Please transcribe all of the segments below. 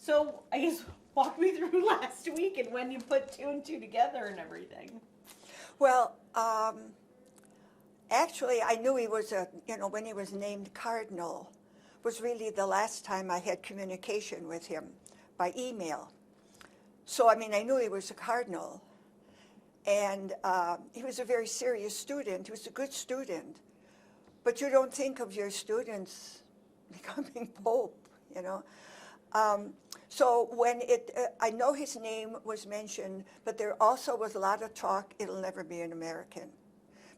So I guess walk me through last week and when you put two and two together and everything. Well, actually, I knew he was when he was named cardinal, was really the last time I had communication with him by email. So, I mean, I knew he was a cardinal. And he was a very serious student. He was a good student. But you don't think of your students becoming pope, you know. So when I know his name was mentioned, but there also was a lot of talk, it'll never be an American.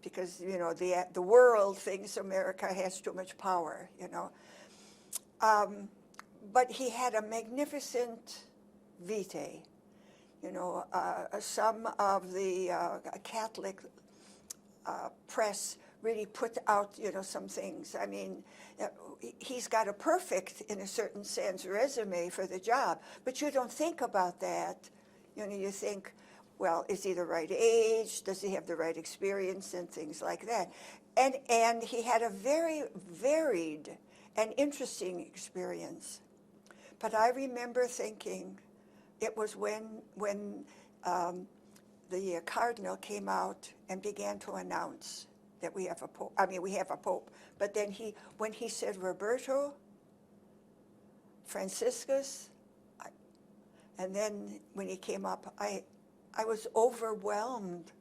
Because, you know, the world thinks America has too much power, you know. But he had a magnificent vitae. You know, some of the Catholic press really put out, you know, some things. I mean, he's got a perfect, in a certain sense, resume for the job, but you don't think about that. You know, you think, well, is he the right age? Does he have the right experience and things like that? And he had a very varied and interesting experience. But I remember thinking, it was when the cardinal came out and began to announce that we have a pope. I mean, we have a pope. But then when he said Roberto, Franciscus, and then when he came up, I was overwhelmed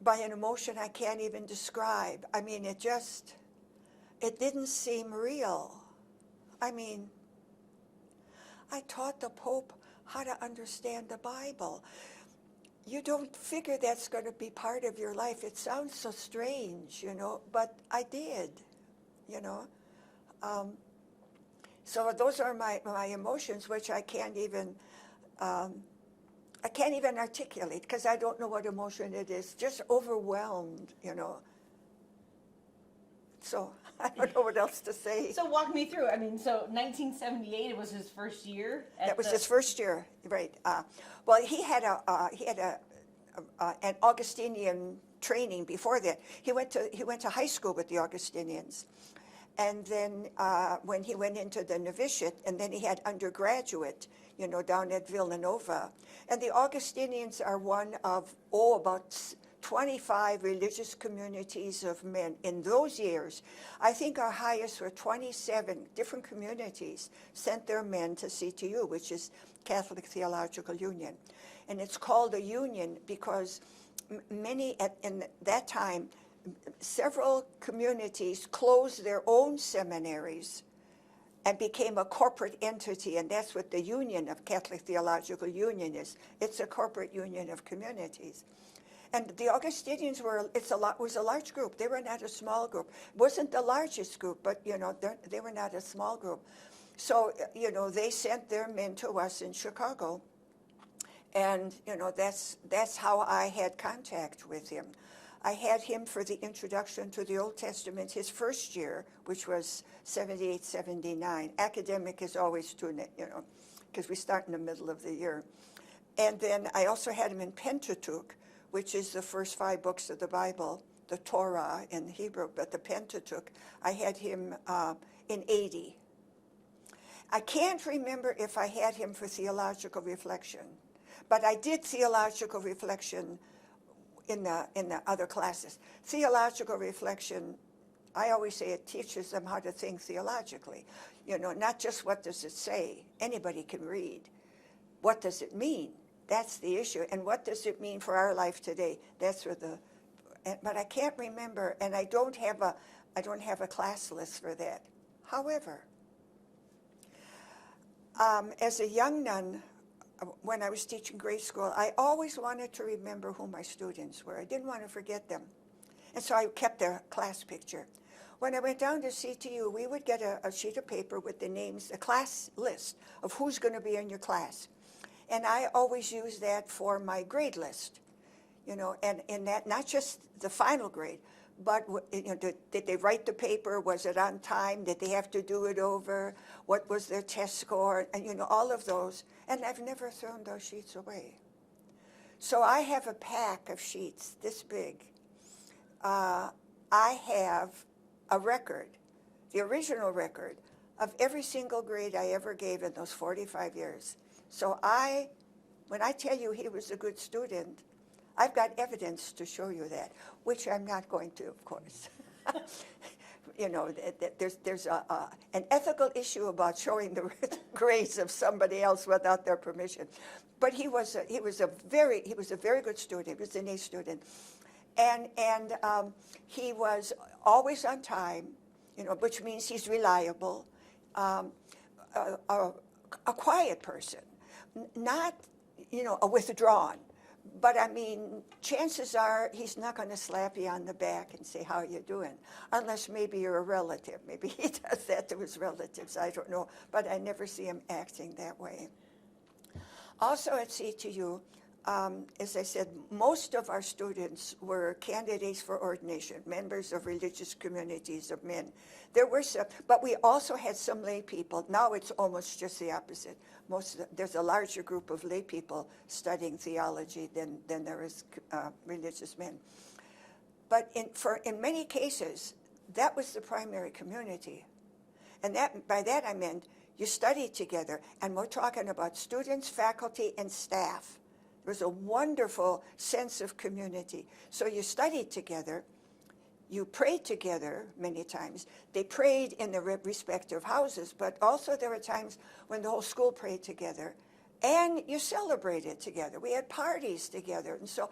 by an emotion I can't even describe. I mean, it didn't seem real. I mean, I taught the Pope how to understand the Bible. You don't figure that's going to be part of your life. It sounds so strange, you know, but I did, you know. So those are my emotions, which I can't even articulate, because I don't know what emotion it is. Just overwhelmed, you know. So I don't know what else to say. So walk me through. I mean, so 1978, it was his first year. That was his first year, right? Well, he had an Augustinian training before that. He went to high school with the Augustinians, and then when he went into the novitiate, and then he had undergraduate, you know, down at Villanova. And the Augustinians are one of about 25 religious communities of men in those years. I think our highest were 27 different communities sent their men to CTU, which is Catholic Theological Union. And it's called a union because in that time, several communities closed their own seminaries and became a corporate entity, and that's what the Union of Catholic Theological Union is. It's a corporate union of communities. And the Augustinians was a large group. They were not a small group. It wasn't the largest group, but, you know, they were not a small group. So, you know, they sent their men to us in Chicago. And, you know, that's how I had contact with him. I had him for the introduction to the Old Testament his first year, which was 78, 79. Academic is always doing it, you know, because we start in the middle of the year. And then I also had him in Pentateuch, which is the first 5 books of the Bible, the Torah in Hebrew, but the Pentateuch. I had him in 80. I can't remember if I had him for theological reflection, but I did theological reflection in the other classes. Theological reflection, I always say it teaches them how to think theologically. You know, not just what does it say. Anybody can read. What does it mean? That's the issue. And what does it mean for our life today? That's where but I can't remember, and I don't have a class list for that. However, as a young nun, when I was teaching grade school, I always wanted to remember who my students were. I didn't want to forget them. And so I kept their class picture. When I went down to CTU, we would get a sheet of paper with the names, a class list of who's going to be in your class. And I always use that for my grade list, you know, and in that, not just the final grade, but, you know, did they write the paper? Was it on time? Did they have to do it over? What was their test score? And, you know, all of those. And I've never thrown those sheets away. So I have a pack of sheets this big. I have a record, the original record of every single grade I ever gave in those 45 years. So when I tell you he was a good student, I've got evidence to show you that, which I'm not going to, of course. You know, there's an ethical issue about showing the grades of somebody else without their permission. But he was a very good student. He was an A student, and he was always on time. You know, which means he's reliable, a quiet person, not, you know, a withdrawn. But I mean, chances are he's not going to slap you on the back and say, how are you doing? Unless maybe you're a relative. Maybe he does that to his relatives, I don't know. But I never see him acting that way. Also at CTU, as I said, most of our students were candidates for ordination, members of religious communities of men. There were some, but we also had some lay people. Now it's almost just the opposite. There's a larger group of lay people studying theology than there is religious men. But in many cases, that was the primary community. And by that I meant you studied together, and we're talking about students, faculty, and staff. There was a wonderful sense of community. So you studied together, you prayed together many times. They prayed in their respective houses, but also there were times when the whole school prayed together, and you celebrated together. We had parties together, and so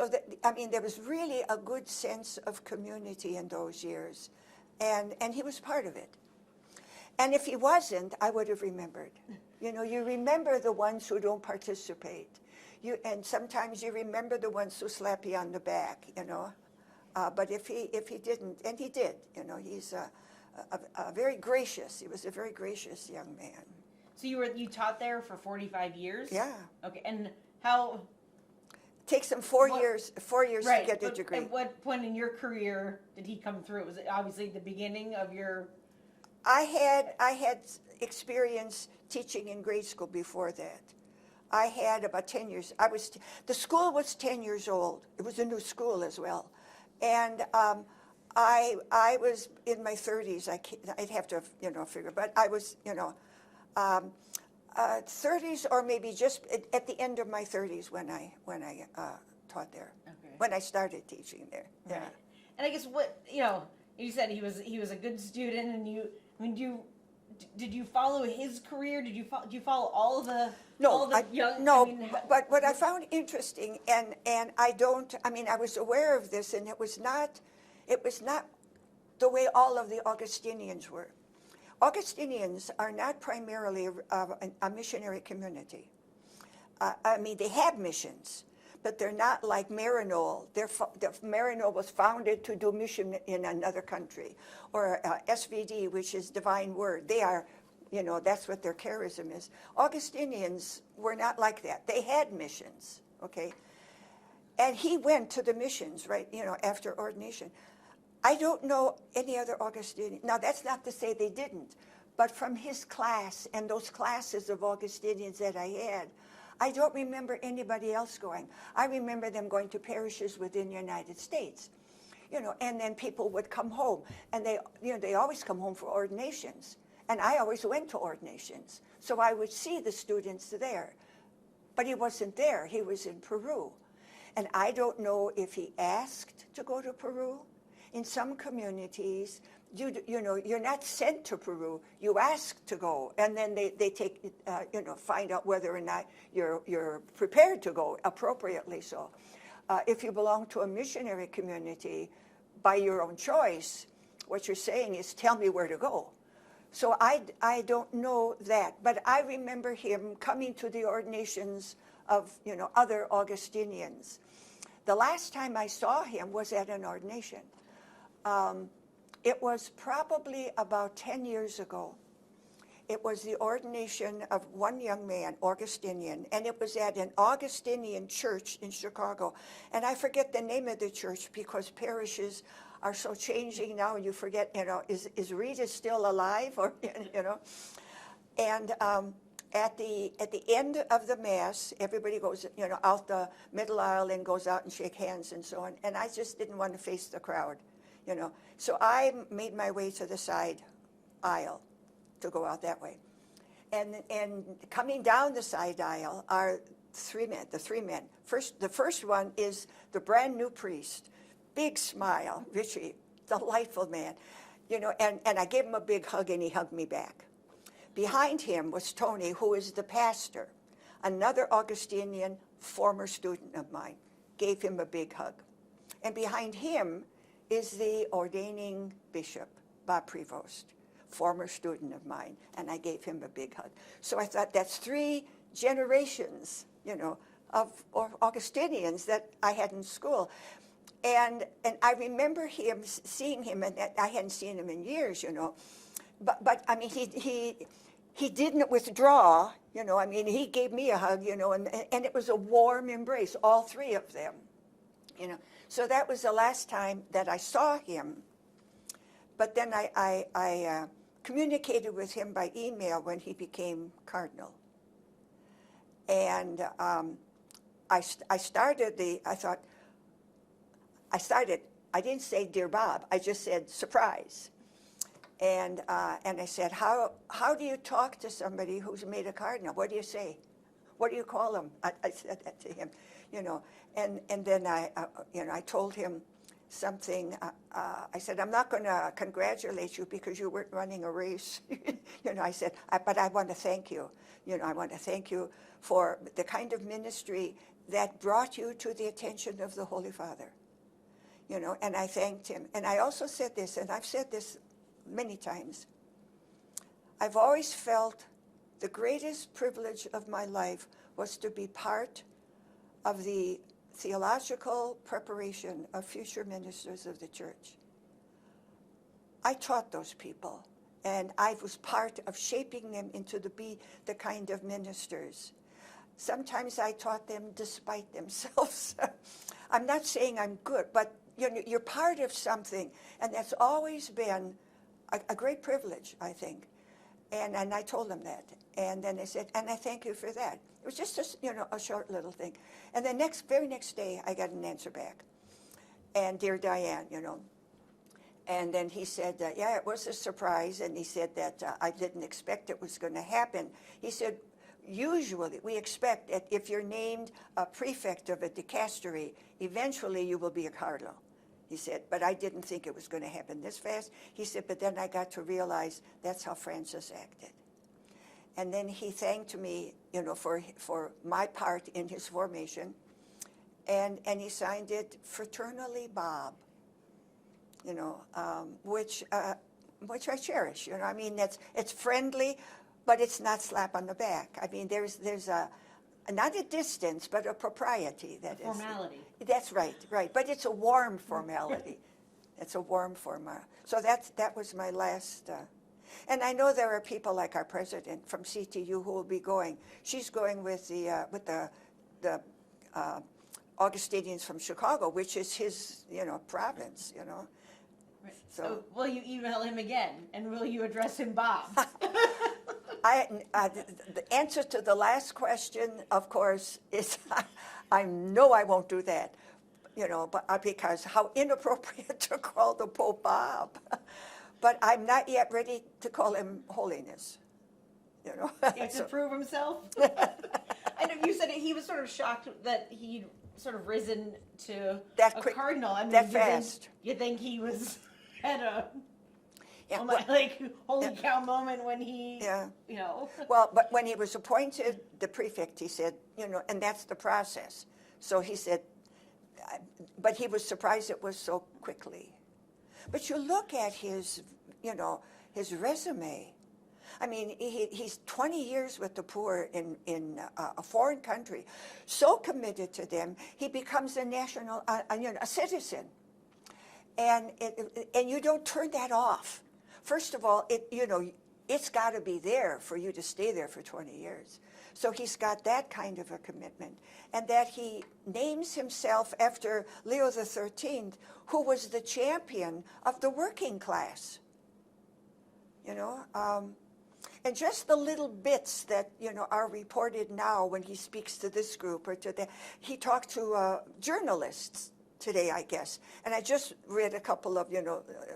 that, I mean, there was really a good sense of community in those years, and he was part of it. And if he wasn't, I would have remembered. You know, you remember the ones who don't participate. And sometimes you remember the ones who slap you on the back, you know. But if he didn't, and he did, you know, he's a very gracious. He was a very gracious young man. So you taught there for 45 years? Yeah. Okay, and how? It takes him 4 years Right, to get the degree. At what point in your career did he come through? Was it obviously the beginning of your? I had experience teaching in grade school before that. I had about 10 years. The school was 10 years old. It was a new school as well. And I was in my 30s. I'd have to, you know, figure, but I was, you know, 30s or maybe just at the end of my 30s when I taught there. Okay. When I started teaching there. Yeah. Right. And I guess you said he was a good student, and did you follow his career? Did you follow all the young? No, but what I found interesting, and I was aware of this, and it was not the way all of the Augustinians were. Augustinians are not primarily a missionary community. They have missions, but they're not like Maryknoll. Maryknoll was founded to do mission in another country, or SVD, which is Divine Word. They are, you know, that's what their charism is. Augustinians were not like that. They had missions, okay? And he went to the missions, right, you know, after ordination. I don't know any other Augustinian. Now, that's not to say they didn't, but from his class and those classes of Augustinians that I had, I don't remember anybody else going. I remember them going to parishes within the United States, you know, and then people would come home, and they always come home for ordinations, and I always went to ordinations, so I would see the students there. But he wasn't there. He was in Peru, and I don't know if he asked to go to Peru. In some communities, you know, you're not sent to Peru. You ask to go, and then they take, find out whether or not you're prepared to go appropriately. So, if you belong to a missionary community, by your own choice, what you're saying is, tell me where to go. So I don't know that, but I remember him coming to the ordinations of, you know, other Augustinians. The last time I saw him was at an ordination. It was probably about 10 years ago. It was the ordination of one young man, Augustinian, and it was at an Augustinian church in Chicago. And I forget the name of the church because parishes are so changing now, and you forget, you know, is Rita still alive, or, you know? And at the end of the Mass, everybody goes, you know, out the middle aisle and goes out and shake hands and so on. And I just didn't want to face the crowd, you know. So I made my way to the side aisle to go out that way. And coming down the side aisle are the three men. The first one is the brand new priest, big smile, Richie, delightful man, you know, and I gave him a big hug and he hugged me back. Behind him was Tony, who is the pastor, another Augustinian, former student of mine, gave him a big hug. And behind him is the ordaining bishop, Bob Prevost, former student of mine, and I gave him a big hug. So I thought that's 3 generations, you know, of Augustinians that I had in school. And I remember seeing him, and I hadn't seen him in years, you know. But I mean, he didn't withdraw, you know. I mean, he gave me a hug, you know, and it was a warm embrace, all 3 of them, you know. So that was the last time that I saw him. But then I communicated with him by email when he became cardinal. And I didn't say, "Dear Bob," I just said, "Surprise." And I said, how do you talk to somebody who's made a cardinal? What do you say? What do you call him? I said that to him, you know. And then I told him something. I said, "I'm not going to congratulate you because you weren't running a race." You know, I said, "But I want to thank you. You know, I want to thank you for the kind of ministry that brought you to the attention of the Holy Father." You know, and I thanked him. And I also said this, and I've said this many times. I've always felt the greatest privilege of my life was to be part of the theological preparation of future ministers of the church. I taught those people, and I was part of shaping them into be the kind of ministers. Sometimes I taught them despite themselves. I'm not saying I'm good, but you're part of something, and that's always been a great privilege, I think. And I told them that. And then they said, "And I thank you for that." It was just a short little thing. And the very next day, I got an answer back. And "Dear Dianne," you know. And then he said, "Yeah, it was a surprise." And he said that I didn't expect it was going to happen. He said, "Usually, we expect that if you're named a prefect of a dicastery, eventually you will be a cardinal." He said, "But I didn't think it was going to happen this fast." He said, "But then I got to realize that's how Francis acted." And then he thanked me, you know, for my part in his formation. And he signed it fraternally Bob, you know, which I cherish, you know. I mean, it's friendly, but it's not slap on the back. I mean, there's not a distance, but a propriety. Formality. That's right. But it's a warm formality. It's a warm formality. So that was my last. And I know there are people like our president from CTU who will be going. She's going with the Augustinians from Chicago, which is his, you know, province, you know. Right. So will you email him again, and will you address him Bob? The answer to the last question, of course, is I know I won't do that, you know, but because how inappropriate to call the Pope Bob. But I'm not yet ready to call him Holiness, you know. He has to prove himself. I know you said he was sort of shocked that he'd sort of risen to that a quick, cardinal. I mean, that fast. You think he was at a holy yeah. cow moment when he, you know. Well, but when he was appointed the prefect, he said, you know, and that's the process. So he said, but he was surprised it was so quickly. But you look at his, you know, his resume. I mean, he's 20 years with the poor in a foreign country, so committed to them, he becomes a national, a citizen. And you don't turn that off. First of all, it's got to be there for you to stay there for 20 years. So he's got that kind of a commitment. And that he names himself after Leo XIII, who was the champion of the working class. You know, and just the little bits that, you know, are reported now when he speaks to this group or to that. He talked to journalists today, I guess. And I just read a couple of,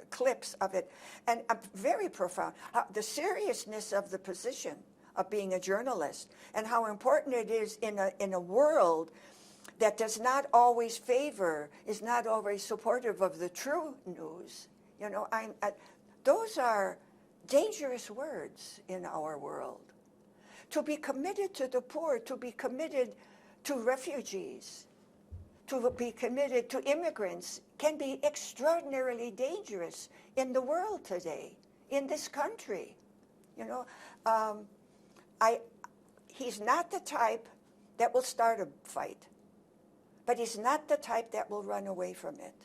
clips of it, and very profound. The seriousness of the position of being a journalist, and how important it is in a world that does not always favor, is not always supportive of the true news. Those are dangerous words in our world. To be committed to the poor, to be committed to refugees, to be committed to immigrants can be extraordinarily dangerous in the world today, in this country. He's not the type that will start a fight, but he's not the type that will run away from it.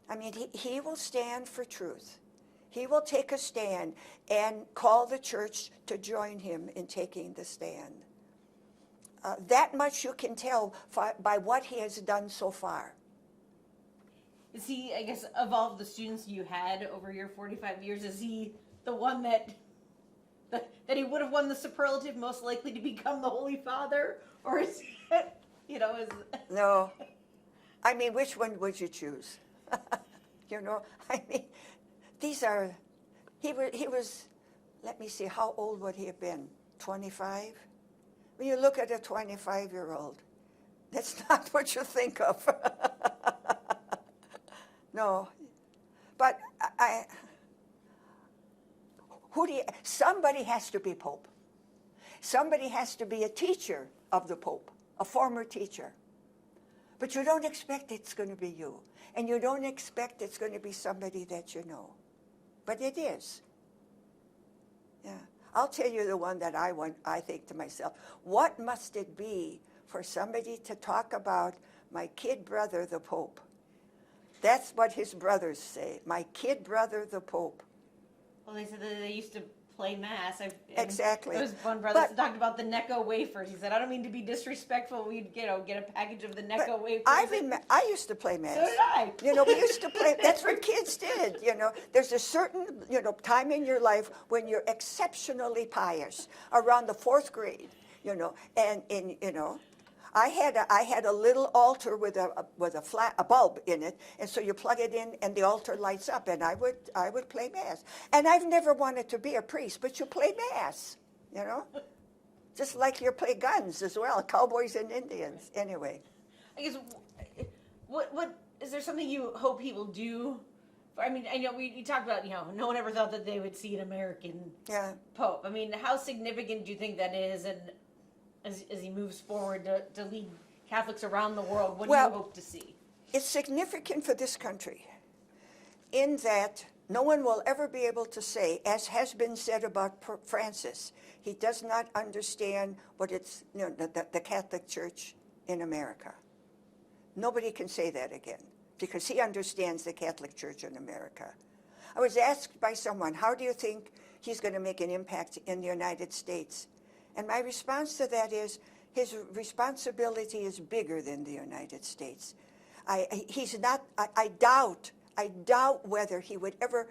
I mean, he will stand for truth. He will take a stand and call the church to join him in taking the stand. That much you can tell by what he has done so far. Is he, I guess, of all the students you had over your 45 years, is he the one that he would have won the superlative most likely to become the Holy Father? Or is it, No. I mean, which one would you choose? He was, let me see, how old would he have been? 25? When you look at a 25-year-old, that's not what you think of. No. But somebody has to be Pope. Somebody has to be a teacher of the Pope, a former teacher. But you don't expect it's going to be you. And you don't expect it's going to be somebody that you know. But it is. Yeah. I'll tell you the one that I think to myself, what must it be for somebody to talk about my kid brother, the Pope? That's what his brothers say, my kid brother, the Pope. Well, they said that they used to play Mass. Exactly. There was one brother that talked about the Necco wafers. He said, I don't mean to be disrespectful. We'd get a package of the Necco wafers. I used to play Mass. So did I. We used to play, that's what kids did, There's a certain, time in your life when you're exceptionally pious, around the 4th grade, I had a little altar with a bulb in it, and so you plug it in and the altar lights up, and I would play Mass. And I've never wanted to be a priest, but you play Mass, just like you play guns as well, cowboys and Indians. Anyway, I guess what is there something you hope he will do? I mean, I know we talked about no one ever thought that they would see an American Pope. I mean, how significant do you think that is, and as he moves forward to lead Catholics around the world, what do you hope to see? It's significant for this country in that no one will ever be able to say, as has been said about Francis, he does not understand what it's, the Catholic Church in America. Nobody can say that again because he understands the Catholic Church in America. I was asked by someone, how do you think he's going to make an impact in the United States? And my response to that is, his responsibility is bigger than the United States. I doubt whether he would ever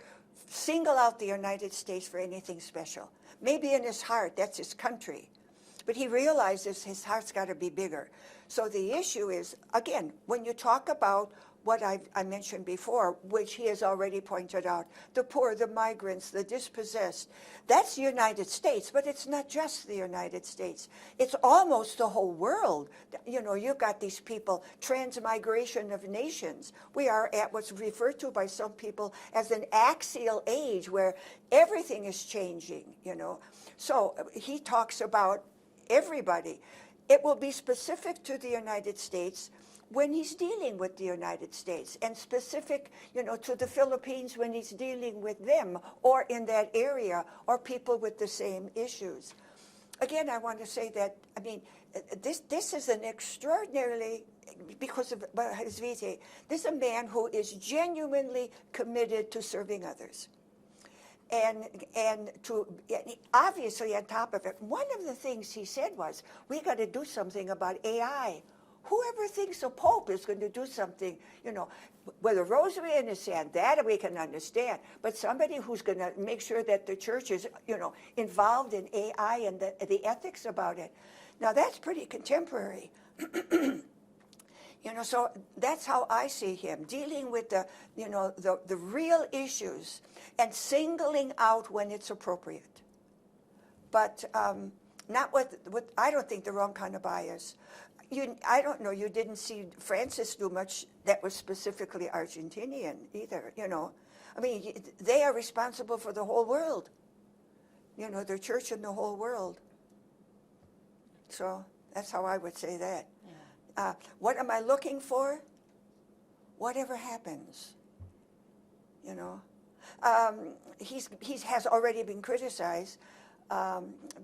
single out the United States for anything special. Maybe in his heart, that's his country. But he realizes his heart's got to be bigger. So the issue is, again, when you talk about what I mentioned before, which he has already pointed out, the poor, the migrants, the dispossessed, that's the United States, but it's not just the United States. It's almost the whole world. You've got these people, transmigration of nations. We are at what's referred to by some people as an axial age where everything is changing, So he talks about everybody. It will be specific to the United States when he's dealing with the United States, and specific, to the Philippines when he's dealing with them, or in that area, or people with the same issues. Again, I want to say that, this is an extraordinarily, because of his vitae, this is a man who is genuinely committed to serving others. And obviously on top of it, one of the things he said was, we got to do something about AI. Whoever thinks a pope is going to do something, with a rosary in his hand, that we can understand. But somebody who's going to make sure that the church is, involved in AI and the ethics about it. Now, that's pretty contemporary. So that's how I see him, dealing with the real issues and singling out when it's appropriate. But not with I don't think the wrong kind of bias. I don't know, you didn't see Francis do much that was specifically Argentinian either, I mean, they are responsible for the whole world, their church in the whole world. So that's how I would say that. Yeah. What am I looking for? Whatever happens, He has already been criticized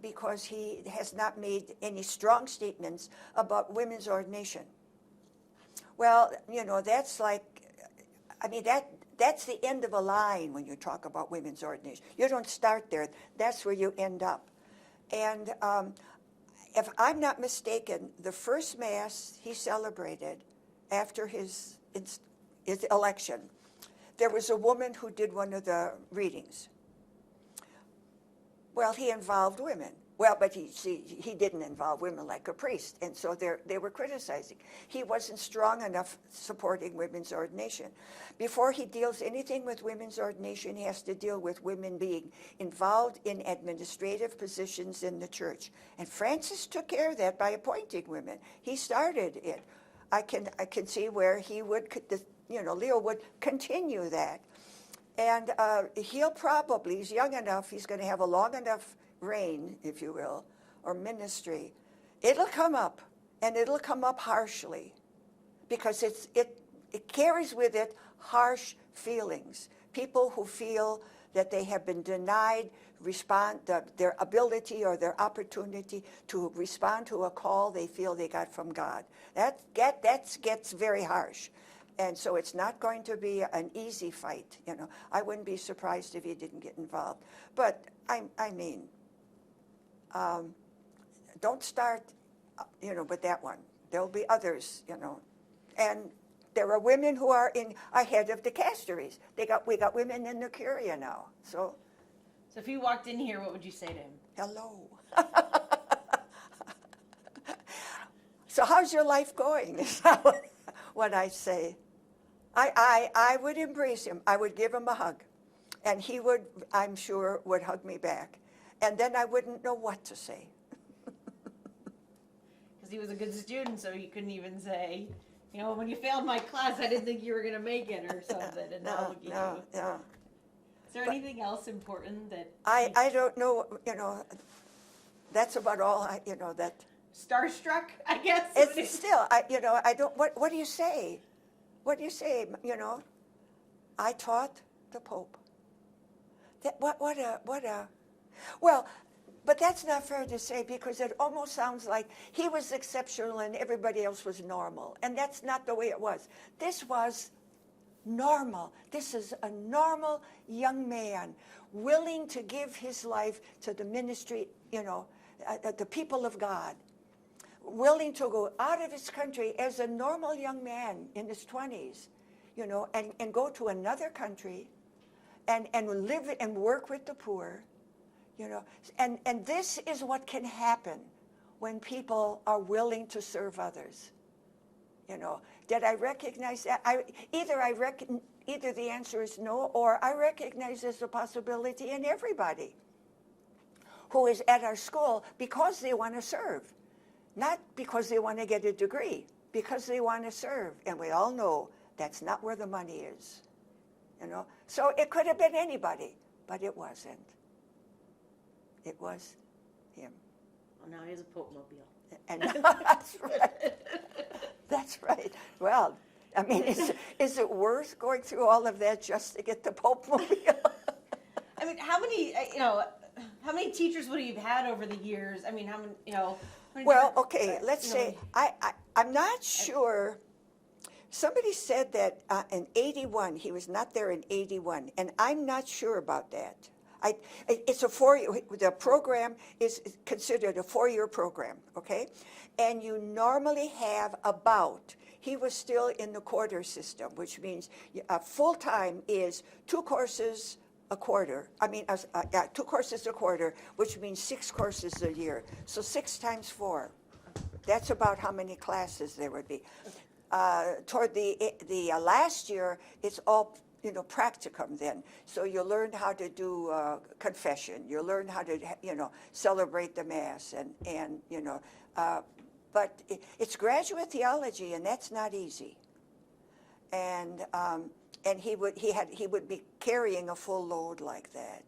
because he has not made any strong statements about women's ordination. Well, that's like, I mean, that's the end of a line when you talk about women's ordination. You don't start there. That's where you end up. And if I'm not mistaken, the first Mass he celebrated after his election, there was a woman who did one of the readings. Well, he involved women. Well, but he didn't involve women like a priest, and so they were criticizing. He wasn't strong enough supporting women's ordination. Before he deals anything with women's ordination, he has to deal with women being involved in administrative positions in the church. And Francis took care of that by appointing women. He started it. I can see where he would, Leo would continue that. And he's young enough, he's going to have a long enough reign, if you will, or ministry. It'll come up, and it'll come up harshly, because it carries with it harsh feelings. People who feel that they have been denied their ability or their opportunity to respond to a call they feel they got from God. That gets very harsh. And so it's not going to be an easy fight, I wouldn't be surprised if he didn't get involved. But I mean, don't start, with that one. There'll be others, And there are women who are ahead of dicasteries. We got women in the curia now. So if you walked in here, what would you say to him? Hello. So how's your life going? Is what I say. I would embrace him. I would give him a hug. And he would, I'm sure, would hug me back. And then I wouldn't know what to say. Because he was a good student, so you couldn't even say, when you failed my class, I didn't think you were going to make it or something. And No. Is there anything else important that... I don't know, that's about all that... Starstruck, I guess? It's still, I don't, what do you say? What do you say? I taught the Pope. Well, but that's not fair to say, because it almost sounds like he was exceptional and everybody else was normal. And that's not the way it was. This was normal. This is a normal young man willing to give his life to the ministry, the people of God. Willing to go out of his country as a normal young man in his 20s, and go to another country and live and work with the poor, and this is what can happen when people are willing to serve others. Did I recognize that? Either the answer is no, or I recognize there's a possibility in everybody who is at our school because they want to serve. Not because they want to get a degree, because they want to serve. And we all know that's not where the money is. So it could have been anybody, but it wasn't. It was him. Well, now he has a Pope mobile. And that's right. That's right. Well, I mean, is it worth going through all of that just to get the Pope mobile? I mean, how many teachers would he have had over the years? I mean, how many, Well, okay, let's say, I'm not sure. Somebody said that in 81, he was not there in 81, and I'm not sure about that. It's a 4-year, the program is considered a 4-year program, okay? And you normally have he was still in the quarter system, which means full-time is 2 courses a quarter. 2 courses a quarter, which means 6 courses a year. So 6 times 4. That's about how many classes there would be. toward the last year, it's all, you know, practicum then. So you learn how to do confession. You learn how to, you know, celebrate the Mass, and you know, but it's graduate theology, and that's not easy. And he would be carrying a full load like that.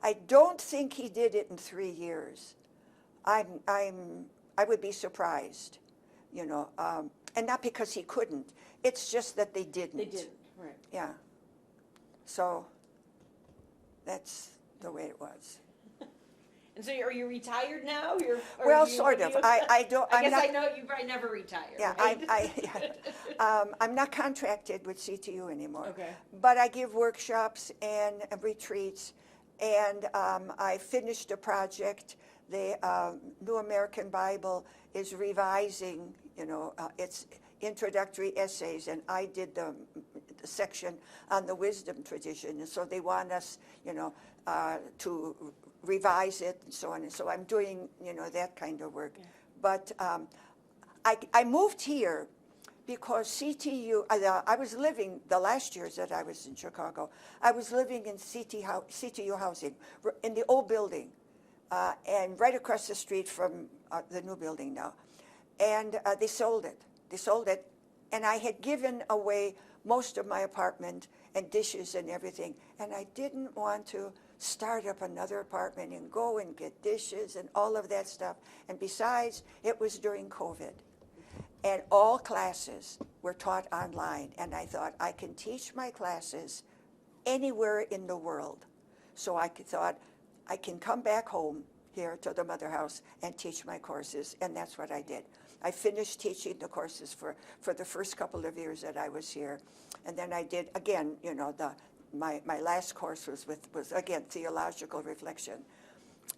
I don't think he did it in 3 years. I would be surprised, you know, and not because he couldn't. It's just that they didn't. They didn't, right. Yeah. So that's the way it was. And so are you retired now? Well, sort of. I don't. I guess I know you probably never retired. Yeah, right? I'm not contracted with CTU anymore. Okay. But I give workshops and retreats, and I finished a project. The New American Bible is revising, you know, its introductory essays, and I did the section on the wisdom tradition, and so they want us, you know, to revise it and so on, and so I'm doing, you know, that kind of work. Yeah. But I moved here because CTU, I was living, the last years that I was in Chicago, I was living in CTU housing, in the old building, and right across the street from the new building now. And they sold it. They sold it, and I had given away most of my apartment and dishes and everything, and I didn't want to start up another apartment and go and get dishes and all of that stuff. And besides, it was during COVID, and all classes were taught online, and I thought I can teach my classes anywhere in the world. So I thought I can come back home here to the mother house and teach my courses, and that's what I did. I finished teaching the courses for the first couple of years that I was here, and then I did again. You know, my last course was again theological reflection,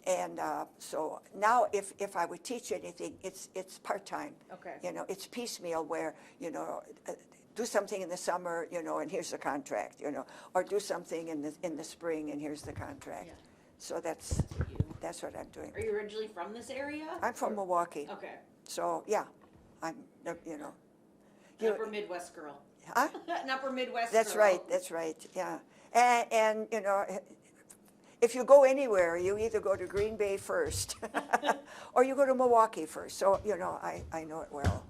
and so now if I would teach anything, it's part time. Okay. You know, it's piecemeal where, you know, do something in the summer, you know, and here's the contract, you know, or do something in the spring and here's the contract. Yeah. So that's what I'm doing. Are you originally from this area? I'm from Milwaukee. Okay. So yeah, I'm, you know. An upper Midwest girl. Huh? An upper Midwest That's girl. right, that's right, yeah. And you know, if you go anywhere, you either go to Greenbay first or you go to Milwaukee first. So, you know, I know it well.